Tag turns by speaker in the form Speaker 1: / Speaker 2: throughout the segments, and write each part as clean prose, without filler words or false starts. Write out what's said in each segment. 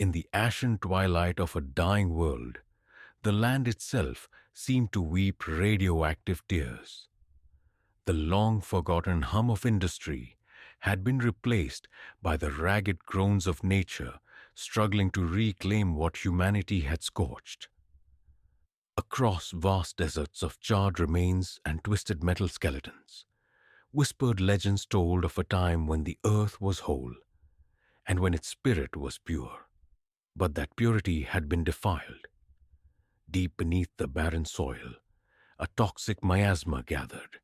Speaker 1: In the ashen twilight of a dying world, the land itself seemed to weep radioactive tears. The long-forgotten hum of industry had been replaced by the ragged groans of nature struggling to reclaim what humanity had scorched. Across vast deserts of charred remains and twisted metal skeletons, whispered legends told of a time when the earth was whole and when its spirit was pure. But that purity had been defiled. Deep beneath the barren soil, a toxic miasma gathered.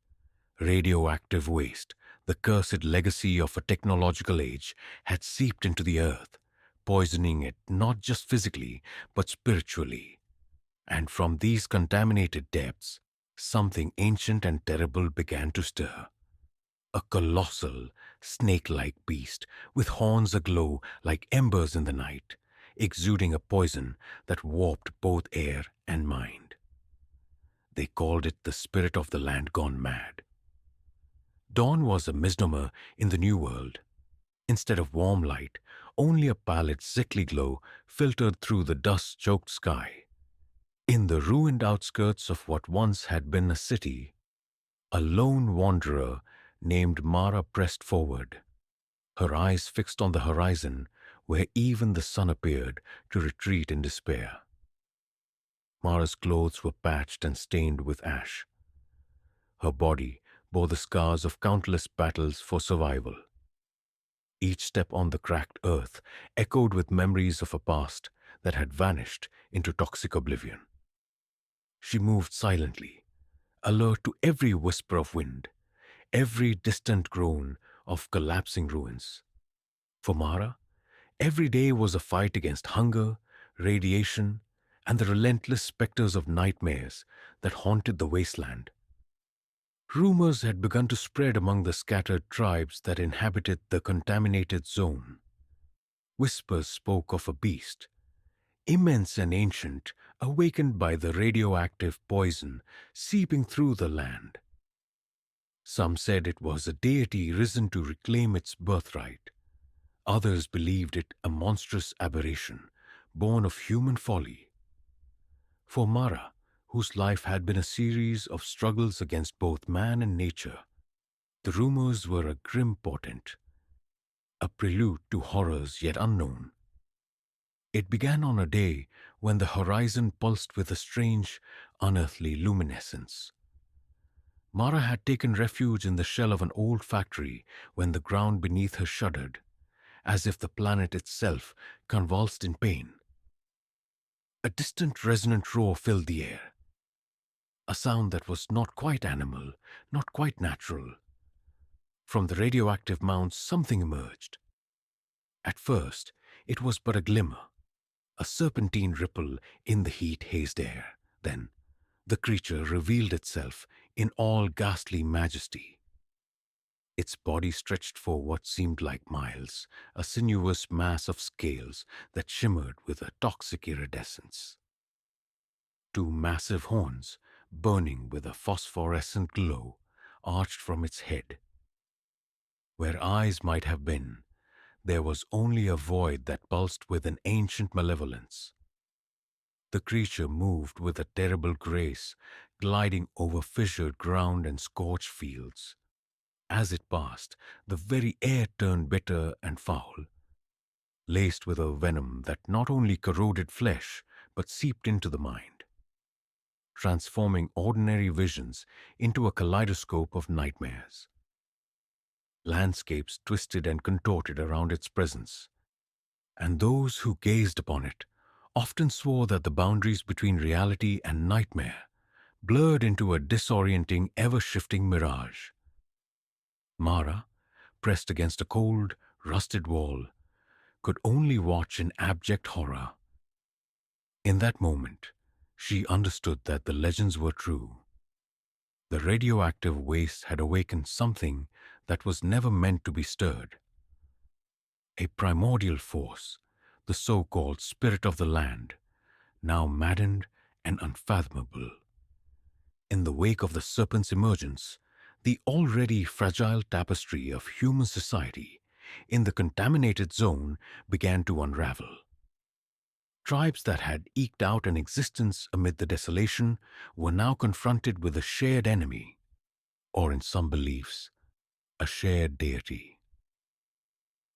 Speaker 1: Radioactive waste, the cursed legacy of a technological age, had seeped into the earth, poisoning it not just physically, but spiritually. And from these contaminated depths, something ancient and terrible began to stir. A colossal, snake-like beast with horns aglow like embers in the night, exuding a poison that warped both air and mind. They called it the spirit of the land gone mad. Dawn was a misnomer in the New World. Instead of warm light, only a pallid, sickly glow filtered through the dust-choked sky. In the ruined outskirts of what once had been a city, a lone wanderer named Mara pressed forward, her eyes fixed on the horizon where even the sun appeared to retreat in despair. Mara's clothes were patched and stained with ash. Her body bore the scars of countless battles for survival. Each step on the cracked earth echoed with memories of a past that had vanished into toxic oblivion. She moved silently, alert to every whisper of wind, every distant groan of collapsing ruins. For Mara, every day was a fight against hunger, radiation, and the relentless specters of nightmares that haunted the wasteland. Rumors had begun to spread among the scattered tribes that inhabited the contaminated zone. Whispers spoke of a beast, immense and ancient, awakened by the radioactive poison seeping through the land. Some said it was a deity risen to reclaim its birthright. Others believed it a monstrous aberration, born of human folly. For Mara, whose life had been a series of struggles against both man and nature, the rumors were a grim portent, a prelude to horrors yet unknown. It began on a day when the horizon pulsed with a strange, unearthly luminescence. Mara had taken refuge in the shell of an old factory when the ground beneath her shuddered, as if the planet itself convulsed in pain. A distant resonant roar filled the air, a sound that was not quite animal, not quite natural. From the radioactive mounds something emerged. At first, it was but a glimmer, a serpentine ripple in the heat-hazed air. Then, the creature revealed itself in all ghastly majesty. Its body stretched for what seemed like miles, a sinuous mass of scales that shimmered with a toxic iridescence. Two massive horns, burning with a phosphorescent glow, arched from its head. Where eyes might have been, there was only a void that pulsed with an ancient malevolence. The creature moved with a terrible grace, gliding over fissured ground and scorched fields. As it passed, the very air turned bitter and foul, laced with a venom that not only corroded flesh but seeped into the mind, transforming ordinary visions into a kaleidoscope of nightmares. Landscapes twisted and contorted around its presence, and those who gazed upon it often swore that the boundaries between reality and nightmare blurred into a disorienting, ever-shifting mirage. Mara, pressed against a cold, rusted wall, could only watch in abject horror. In that moment, she understood that the legends were true. The radioactive waste had awakened something that was never meant to be stirred. A primordial force, the so-called spirit of the land, now maddened and unfathomable. In the wake of the serpent's emergence, the already fragile tapestry of human society in the contaminated zone began to unravel. Tribes that had eked out an existence amid the desolation were now confronted with a shared enemy, or in some beliefs, a shared deity.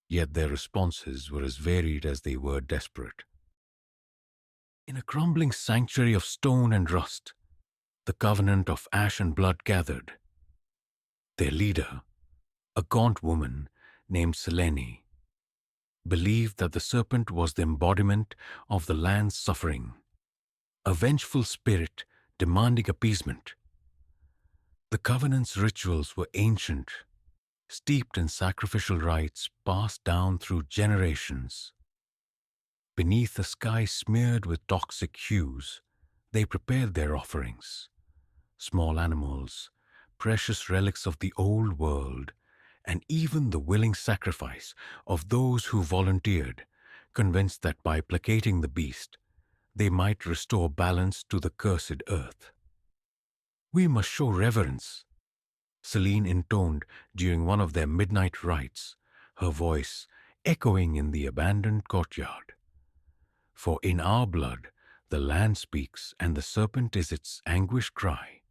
Speaker 1: Yet their responses were as varied as they were desperate. In a crumbling sanctuary of stone and rust, the covenant of ash and blood gathered. Their leader, a gaunt woman named Selene, believed that the serpent was the embodiment of the land's suffering, a vengeful spirit demanding appeasement. The covenant's rituals were ancient, steeped in sacrificial rites passed down through generations. Beneath a sky smeared with toxic hues, they prepared their offerings. Small animals, precious relics of the old world, and even the willing sacrifice of those who volunteered, convinced that by placating the beast, they might restore balance to the cursed earth. "We must show reverence," Celine intoned during one of their midnight rites, her voice echoing in the abandoned courtyard. "For in our blood the land speaks and the serpent is its anguished cry."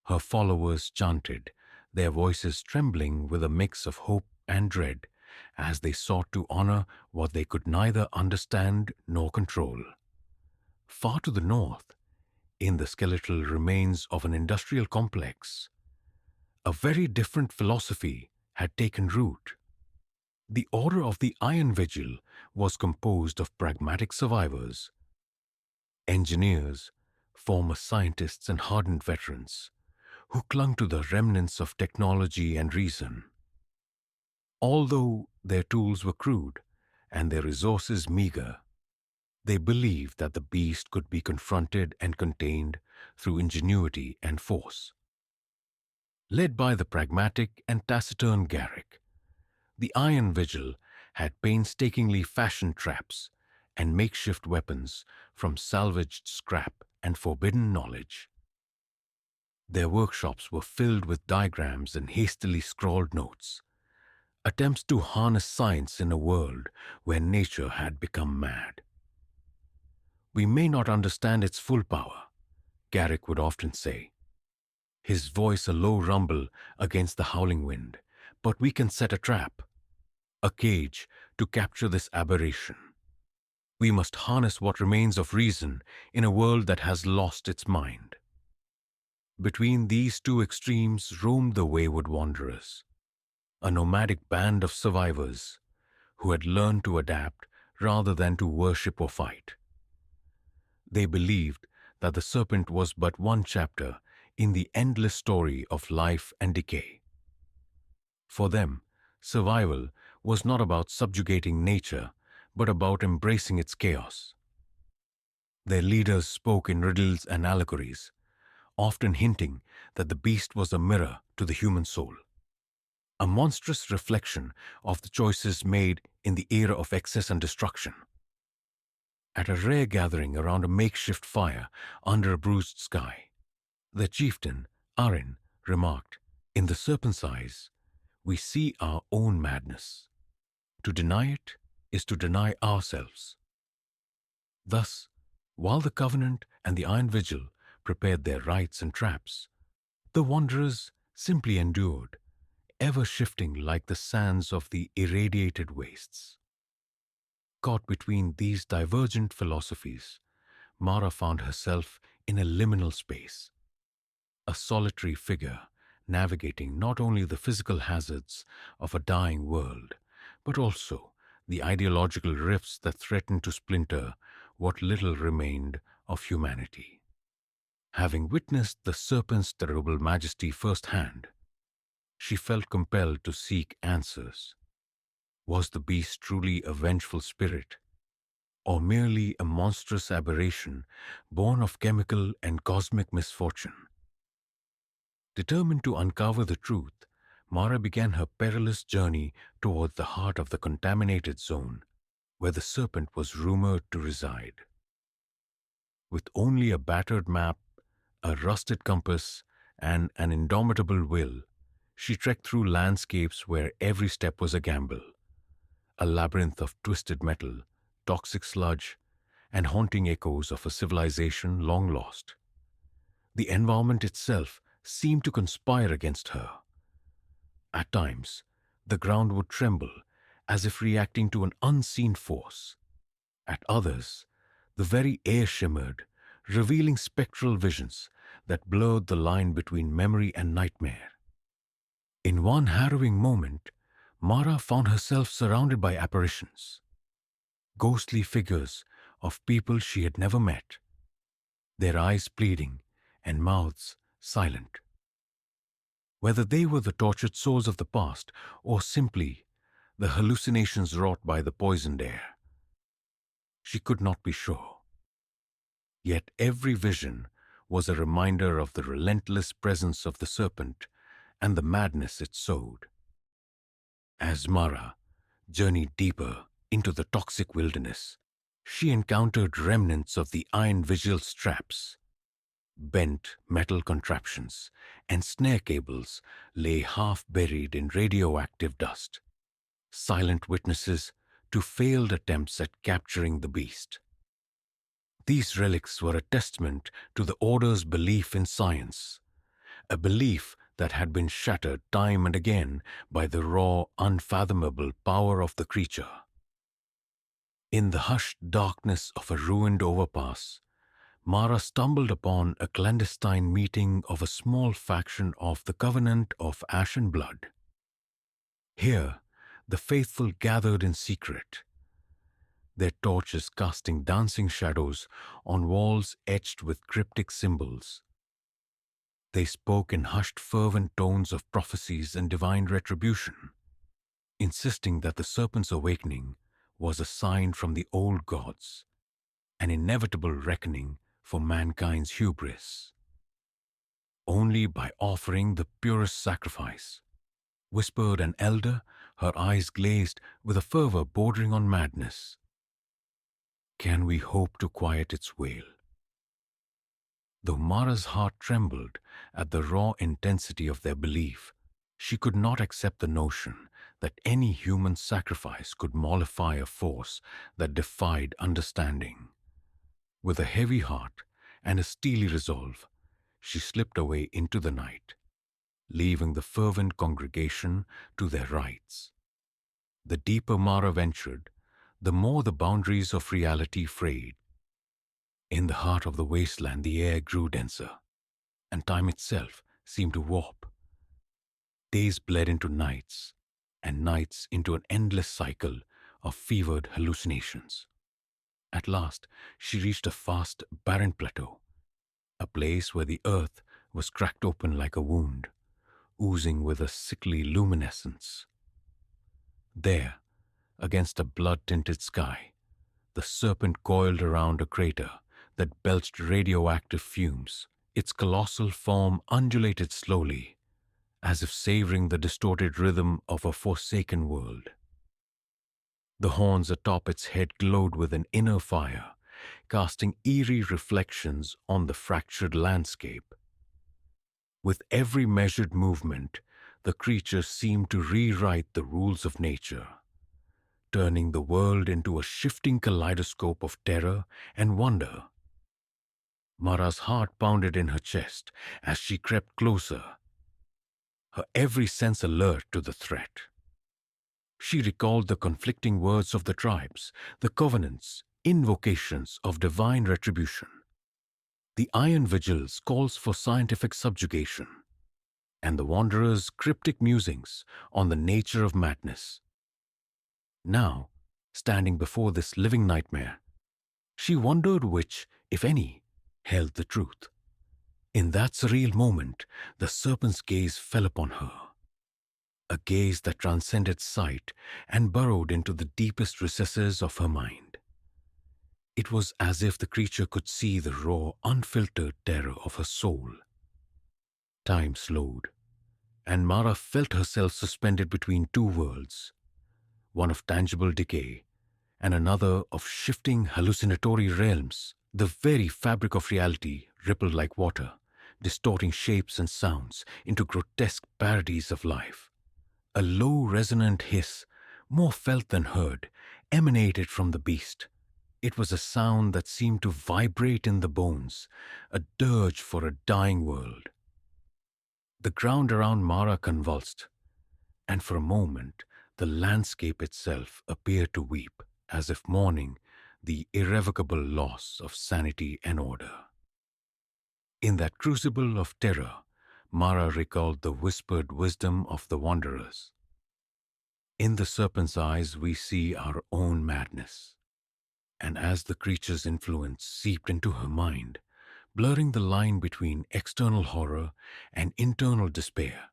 Speaker 1: Her followers chanted, their voices trembling with a mix of hope and dread, as they sought to honor what they could neither understand nor control. Far to the north, in the skeletal remains of an industrial complex, a very different philosophy had taken root. The Order of the Iron Vigil was composed of pragmatic survivors, engineers, former scientists, and hardened veterans who clung to the remnants of technology and reason. Although their tools were crude and their resources meager, they believed that the beast could be confronted and contained through ingenuity and force. Led by the pragmatic and taciturn Garrick, the Iron Vigil had painstakingly fashioned traps and makeshift weapons from salvaged scrap and forbidden knowledge. Their workshops were filled with diagrams and hastily scrawled notes, attempts to harness science in a world where nature had become mad. "We may not understand its full power," Garrick would often say, his voice a low rumble against the howling wind, "but we can set a trap, a cage to capture this aberration. We must harness what remains of reason in a world that has lost its mind." Between these two extremes roamed the wayward wanderers, a nomadic band of survivors who had learned to adapt rather than to worship or fight. They believed that the serpent was but one chapter in the endless story of life and decay. For them, survival was not about subjugating nature, but about embracing its chaos. Their leaders spoke in riddles and allegories, often hinting that the beast was a mirror to the human soul, a monstrous reflection of the choices made in the era of excess and destruction. At a rare gathering around a makeshift fire under a bruised sky, the chieftain, Arin, remarked, "In the serpent's eyes, we see our own madness. To deny it is to deny ourselves." Thus, while the Covenant and the Iron Vigil prepared their rites and traps, the wanderers simply endured, ever shifting like the sands of the irradiated wastes. Caught between these divergent philosophies, Mara found herself in a liminal space, a solitary figure navigating not only the physical hazards of a dying world, but also the ideological rifts that threatened to splinter what little remained of humanity. Having witnessed the serpent's terrible majesty firsthand, she felt compelled to seek answers. Was the beast truly a vengeful spirit, or merely a monstrous aberration born of chemical and cosmic misfortune? Determined to uncover the truth, Mara began her perilous journey toward the heart of the contaminated zone, where the serpent was rumored to reside. With only a battered map, a rusted compass, and an indomitable will, she trekked through landscapes where every step was a gamble, a labyrinth of twisted metal, toxic sludge, and haunting echoes of a civilization long lost. The environment itself seemed to conspire against her. At times, the ground would tremble as if reacting to an unseen force. At others, the very air shimmered, revealing spectral visions that blurred the line between memory and nightmare. In one harrowing moment, Mara found herself surrounded by apparitions, ghostly figures of people she had never met, their eyes pleading and mouths silent. Whether they were the tortured souls of the past or simply the hallucinations wrought by the poisoned air, she could not be sure. Yet every vision was a reminder of the relentless presence of the serpent and the madness it sowed. As Mara journeyed deeper into the toxic wilderness, she encountered remnants of the iron vigil straps. Bent metal contraptions and snare cables lay half buried in radioactive dust, silent witnesses to failed attempts at capturing the beast. These relics were a testament to the Order's belief in science, a belief that had been shattered time and again by the raw, unfathomable power of the creature. In the hushed darkness of a ruined overpass, Mara stumbled upon a clandestine meeting of a small faction of the Covenant of Ash and Blood. Here, the faithful gathered in secret, their torches casting dancing shadows on walls etched with cryptic symbols. They spoke in hushed, fervent tones of prophecies and divine retribution, insisting that the serpent's awakening was a sign from the old gods, an inevitable reckoning for mankind's hubris. Only by offering the purest sacrifice, whispered an elder, her eyes glazed with a fervor bordering on madness, can we hope to quiet its wail. Though Mara's heart trembled at the raw intensity of their belief, she could not accept the notion that any human sacrifice could mollify a force that defied understanding. With a heavy heart and a steely resolve, she slipped away into the night, leaving the fervent congregation to their rites. The deeper Mara ventured, the more the boundaries of reality frayed. In the heart of the wasteland the air grew denser, and time itself seemed to warp. Days bled into nights, and nights into an endless cycle of fevered hallucinations. At last, she reached a vast, barren plateau, a place where the earth was cracked open like a wound, oozing with a sickly luminescence. There, against a blood-tinted sky, the serpent coiled around a crater that belched radioactive fumes. Its colossal form undulated slowly, as if savoring the distorted rhythm of a forsaken world. The horns atop its head glowed with an inner fire, casting eerie reflections on the fractured landscape. With every measured movement, the creature seemed to rewrite the rules of nature, turning the world into a shifting kaleidoscope of terror and wonder. Mara's heart pounded in her chest as she crept closer, her every sense alert to the threat. She recalled the conflicting words of the tribes, the covenants, invocations of divine retribution. The iron vigils calls for scientific subjugation, and the wanderer's cryptic musings on the nature of madness. Now, standing before this living nightmare, she wondered which, if any, held the truth. In that surreal moment, the serpent's gaze fell upon her, a gaze that transcended sight and burrowed into the deepest recesses of her mind. It was as if the creature could see the raw, unfiltered terror of her soul. Time slowed, and Mara felt herself suspended between two worlds, one of tangible decay and another of shifting hallucinatory realms. The very fabric of reality rippled like water, distorting shapes and sounds into grotesque parodies of life. A low, resonant hiss, more felt than heard, emanated from the beast, It was a sound that seemed to vibrate in the bones, a dirge for a dying world. The ground around Mara convulsed, and for a moment the landscape itself appeared to weep, as if mourning the irrevocable loss of sanity and order. In that crucible of terror, Mara recalled the whispered wisdom of the wanderers. In the serpent's eyes we see our own madness. And as the creature's influence seeped into her mind, blurring the line between external horror and internal despair,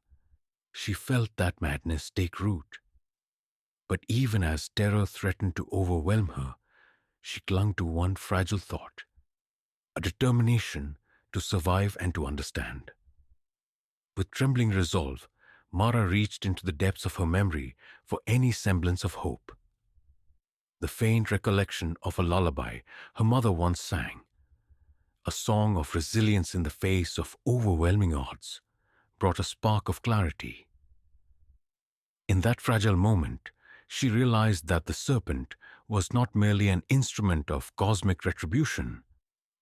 Speaker 1: she felt that madness take root. But even as terror threatened to overwhelm her, she clung to one fragile thought, a determination to survive and to understand. With trembling resolve, Mara reached into the depths of her memory for any semblance of hope. The faint recollection of a lullaby her mother once sang, a song of resilience in the face of overwhelming odds, brought a spark of clarity. In that fragile moment, she realized that the serpent was not merely an instrument of cosmic retribution,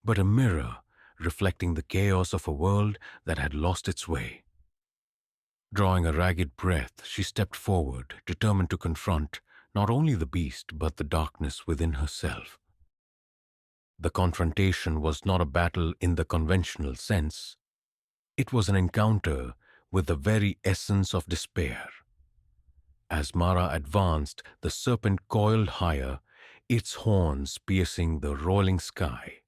Speaker 1: but a mirror reflecting the chaos of a world that had lost its way. Drawing a ragged breath, she stepped forward, determined to confront not only the beast but the darkness within herself. The confrontation was not a battle in the conventional sense. It was an encounter with the very essence of despair. As Mara advanced, the serpent coiled higher, its horns piercing the rolling sky.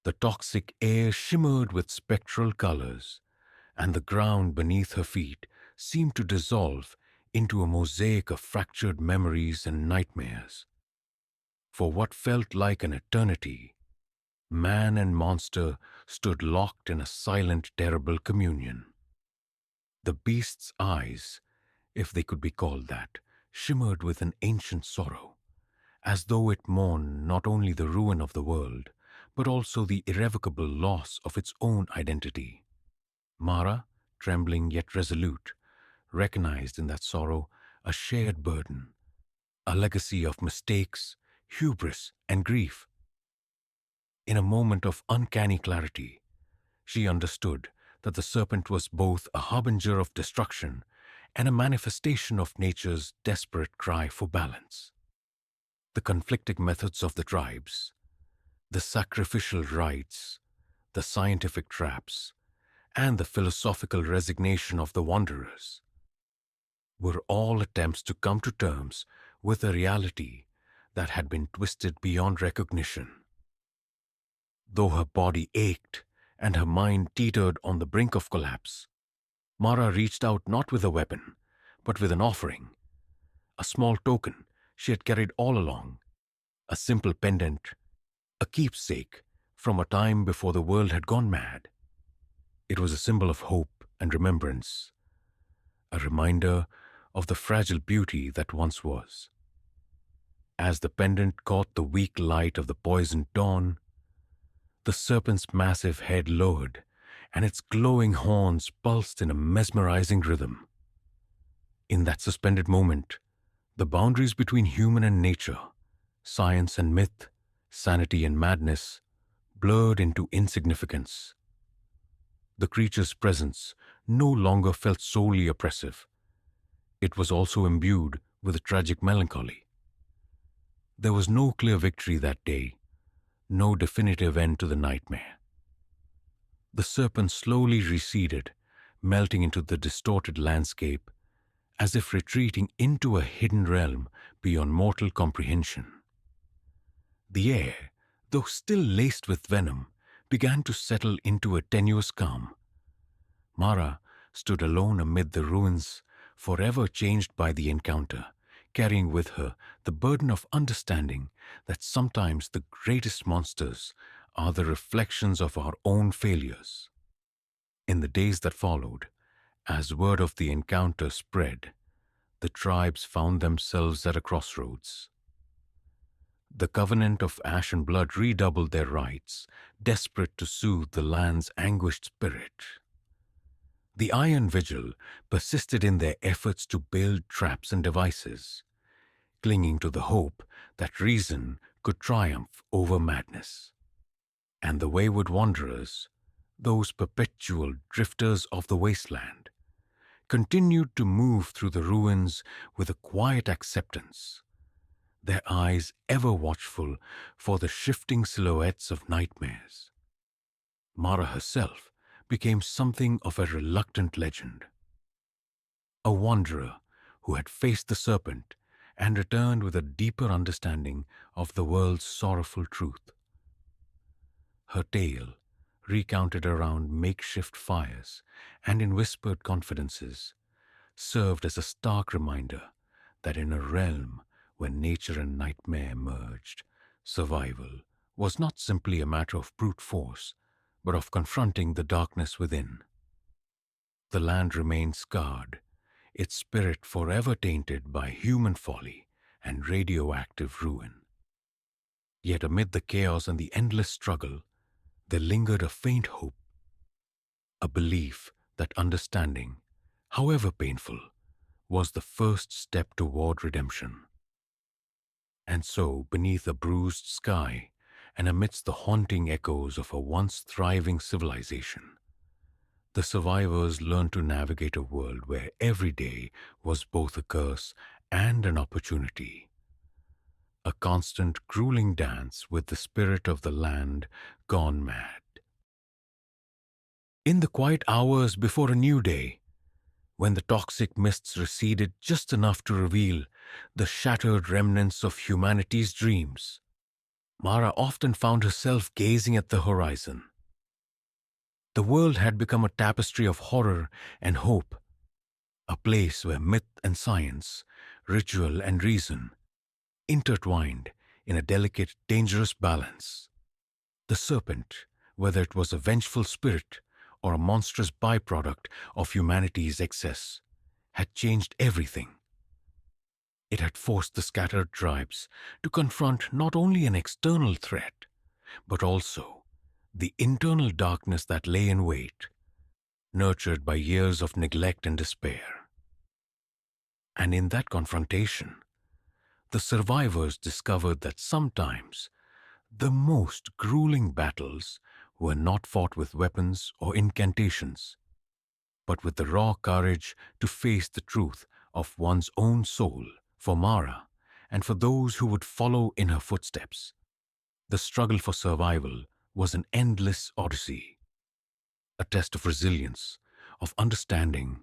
Speaker 1: The toxic air shimmered with spectral colors, and the ground beneath her feet seemed to dissolve into a mosaic of fractured memories and nightmares. For what felt like an eternity, man and monster stood locked in a silent, terrible communion. The beast's eyes, if they could be called that, shimmered with an ancient sorrow, as though it mourned not only the ruin of the world, but also the irrevocable loss of its own identity. Mara, trembling yet resolute, recognized in that sorrow a shared burden, a legacy of mistakes, hubris, and grief. In a moment of uncanny clarity, she understood that the serpent was both a harbinger of destruction and a manifestation of nature's desperate cry for balance. The conflicting methods of the tribes, the sacrificial rites, the scientific traps, and the philosophical resignation of the wanderers were all attempts to come to terms with a reality that had been twisted beyond recognition. Though her body ached and her mind teetered on the brink of collapse, Mara reached out not with a weapon, but with an offering, a small token she had carried all along, a simple pendant, a keepsake from a time before the world had gone mad. It was a symbol of hope and remembrance, a reminder of the fragile beauty that once was. As the pendant caught the weak light of the poisoned dawn, the serpent's massive head lowered, and its glowing horns pulsed in a mesmerizing rhythm. In that suspended moment, the boundaries between human and nature, science and myth, sanity and madness, blurred into insignificance. The creature's presence no longer felt solely oppressive. It was also imbued with a tragic melancholy. There was no clear victory that day, no definitive end to the nightmare. The serpent slowly receded, melting into the distorted landscape, as if retreating into a hidden realm beyond mortal comprehension. The air, though still laced with venom, began to settle into a tenuous calm. Mara stood alone amid the ruins, forever changed by the encounter, carrying with her the burden of understanding that sometimes the greatest monsters are the reflections of our own failures. In the days that followed, as word of the encounter spread, the tribes found themselves at a crossroads. The covenant of ash and blood redoubled their rites, desperate to soothe the land's anguished spirit. The Iron Vigil persisted in their efforts to build traps and devices, clinging to the hope that reason could triumph over madness. And the wayward wanderers, those perpetual drifters of the wasteland, continued to move through the ruins with a quiet acceptance, their eyes ever watchful for the shifting silhouettes of nightmares. Mara herself became something of a reluctant legend, a wanderer who had faced the serpent and returned with a deeper understanding of the world's sorrowful truth. Her tale, recounted around makeshift fires and in whispered confidences, served as a stark reminder that in a realm where nature and nightmare merged, survival was not simply a matter of brute force, but of confronting the darkness within. The land remained scarred, its spirit forever tainted by human folly and radioactive ruin. Yet amid the chaos and the endless struggle, there lingered a faint hope, a belief that understanding, however painful, was the first step toward redemption. And so, beneath a bruised sky and amidst the haunting echoes of a once thriving civilization, the survivors learned to navigate a world where every day was both a curse and an opportunity, a constant grueling dance with the spirit of the land gone mad. In the quiet hours before a new day, when the toxic mists receded just enough to reveal the shattered remnants of humanity's dreams, Mara often found herself gazing at the horizon. The world had become a tapestry of horror and hope, a place where myth and science, ritual and reason, intertwined in a delicate, dangerous balance. The serpent, whether it was a vengeful spirit or a monstrous byproduct of humanity's excess, had changed everything. It had forced the scattered tribes to confront not only an external threat, but also the internal darkness that lay in wait, nurtured by years of neglect and despair. And in that confrontation, the survivors discovered that sometimes the most grueling battles were not fought with weapons or incantations, but with the raw courage to face the truth of one's own soul. For Mara, and for those who would follow in her footsteps, the struggle for survival was an endless odyssey, a test of resilience, of understanding,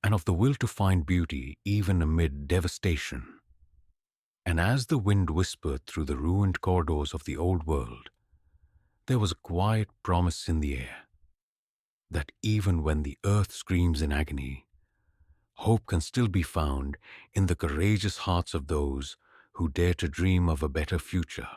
Speaker 1: and of the will to find beauty even amid devastation. And as the wind whispered through the ruined corridors of the old world, there was a quiet promise in the air that even when the earth screams in agony, hope can still be found in the courageous hearts of those who dare to dream of a better future.